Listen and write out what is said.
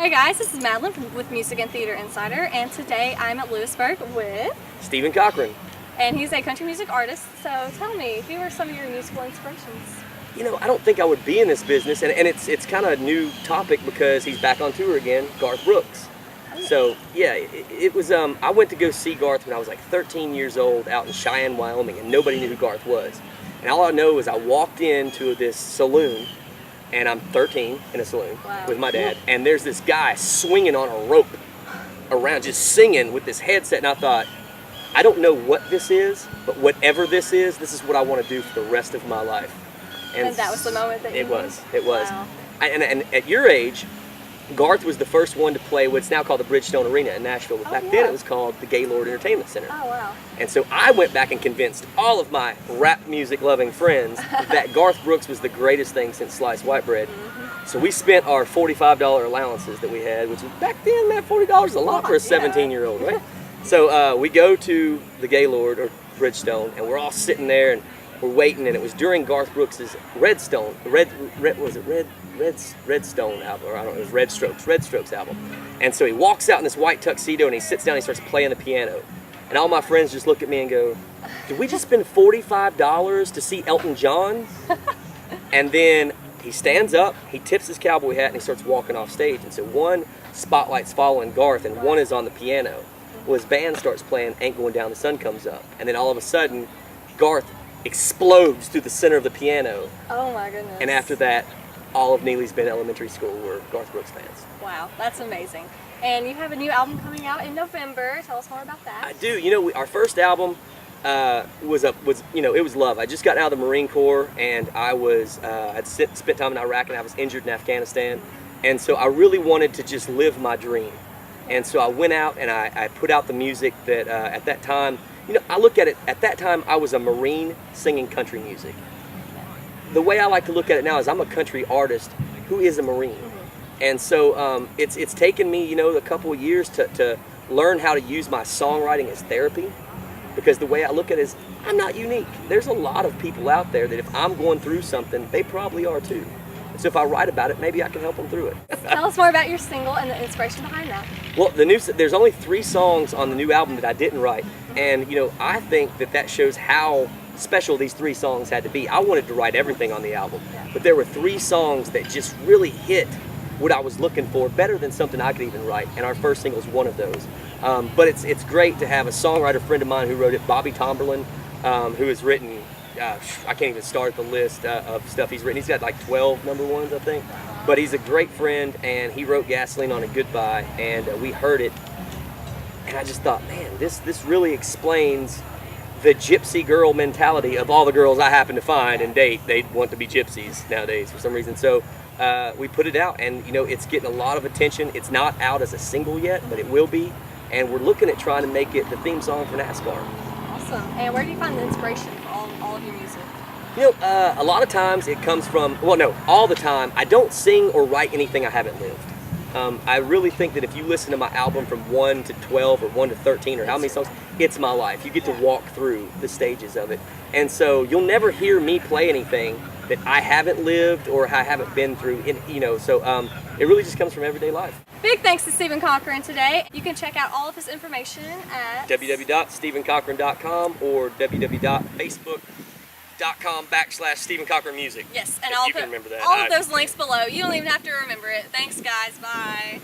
Hey guys, this is Madeline with Music and Theater Insider, and today I'm at Lewisburg with Stephen Cochran. And he's a country music artist, so tell me, who are some of your musical inspirations? You know, I don't think I would be in this business, and it's kind of a new topic because he's back on tour again, Garth Brooks. So, yeah, it was, I went to go see Garth when I was like 13 years old out in Cheyenne, Wyoming, and nobody knew who Garth was. And all I know is I walked into this saloon, and I'm 13 in a saloon with my dad, and there's this guy swinging on a rope around, just singing with this headset, and I thought, I don't know what this is, but whatever this is what I want to do for the rest of my life. And that was the moment that you knew? It was. Wow. And at your age, Garth was the first one to play what's now called the Bridgestone Arena in Nashville, but back then it was called the Gaylord Entertainment Center. Oh, wow. And so I went back and convinced all of my rap music loving friends that Garth Brooks was the greatest thing since sliced white bread. So we spent our $45 allowances that we had, which was back then, man, $40 is a lot for a 17-year-old, right? So we go to the Gaylord or Bridgestone, and we're all sitting there and we're waiting, and it was during Garth Brooks's Redstone album, or I don't know, it was Red Strokes album. And so he walks out in this white tuxedo and he sits down and he starts playing the piano. And all my friends just look at me and go, did we just spend $45 to see Elton John? And then he stands up, he tips his cowboy hat, and he starts walking off stage. And so one spotlight's following Garth and one is on the piano. Well, his band starts playing Ain't Going Down, the Sun Comes Up. And then all of a sudden, Garth explodes through the center of the piano. Oh my goodness. And after that, all of Neely's Bend Elementary School were Garth Brooks fans. Wow, that's amazing. And you have a new album coming out in November. Tell us more about that. I do. You know, our first album was love. I just got out of the Marine Corps, and I'd spent time in Iraq, and I was injured in Afghanistan, and so I really wanted to just live my dream. And so I went out and I put out the music that at that time, you know, I look at it, at that time I was a Marine singing country music. The way I like to look at it now is I'm a country artist who is a Marine. And so it's taken me, you know, a couple of years to learn how to use my songwriting as therapy, because the way I look at it is I'm not unique. There's a lot of people out there that if I'm going through something, they probably are too. So if I write about it, maybe I can help them through it. Tell us more about your single and the inspiration behind that. Well, there's only 3 songs on the new album that I didn't write. And, you know, I think that shows how special these 3 songs had to be. I wanted to write everything on the album, but there were 3 songs that just really hit what I was looking for, better than something I could even write, and our first single is one of those. But it's great to have a songwriter friend of mine who wrote it, Bobby Tomberlin, who has written, I can't even start the list of stuff he's written. He's got like 12 number ones, I think. But he's a great friend, and he wrote Gasoline on a Goodbye, and we heard it, and I just thought, man, this really explains the gypsy girl mentality of all the girls I happen to find and date. They want to be gypsies nowadays for some reason. So we put it out, and you know, it's getting a lot of attention. It's not out as a single yet, but it will be, and we're looking at trying to make it the theme song for NASCAR. Awesome. And where do you find the inspiration for all of your music? You know, a lot of times it comes from, well, no, all the time. I don't sing or write anything I haven't lived. I really think that if you listen to my album from 1 to 12 or 1 to 13 or how many songs, it's my life. You get to walk through the stages of it. And so you'll never hear me play anything that I haven't lived or I haven't been through, you know, so it really just comes from everyday life. Big thanks to Stephen Cochran today. You can check out all of his information at www.stephencochran.com or www.facebook.com/Stephen Cochran Music. Yes, and I'll put all of those links below. You don't even have to remember it. Thanks, guys. Bye.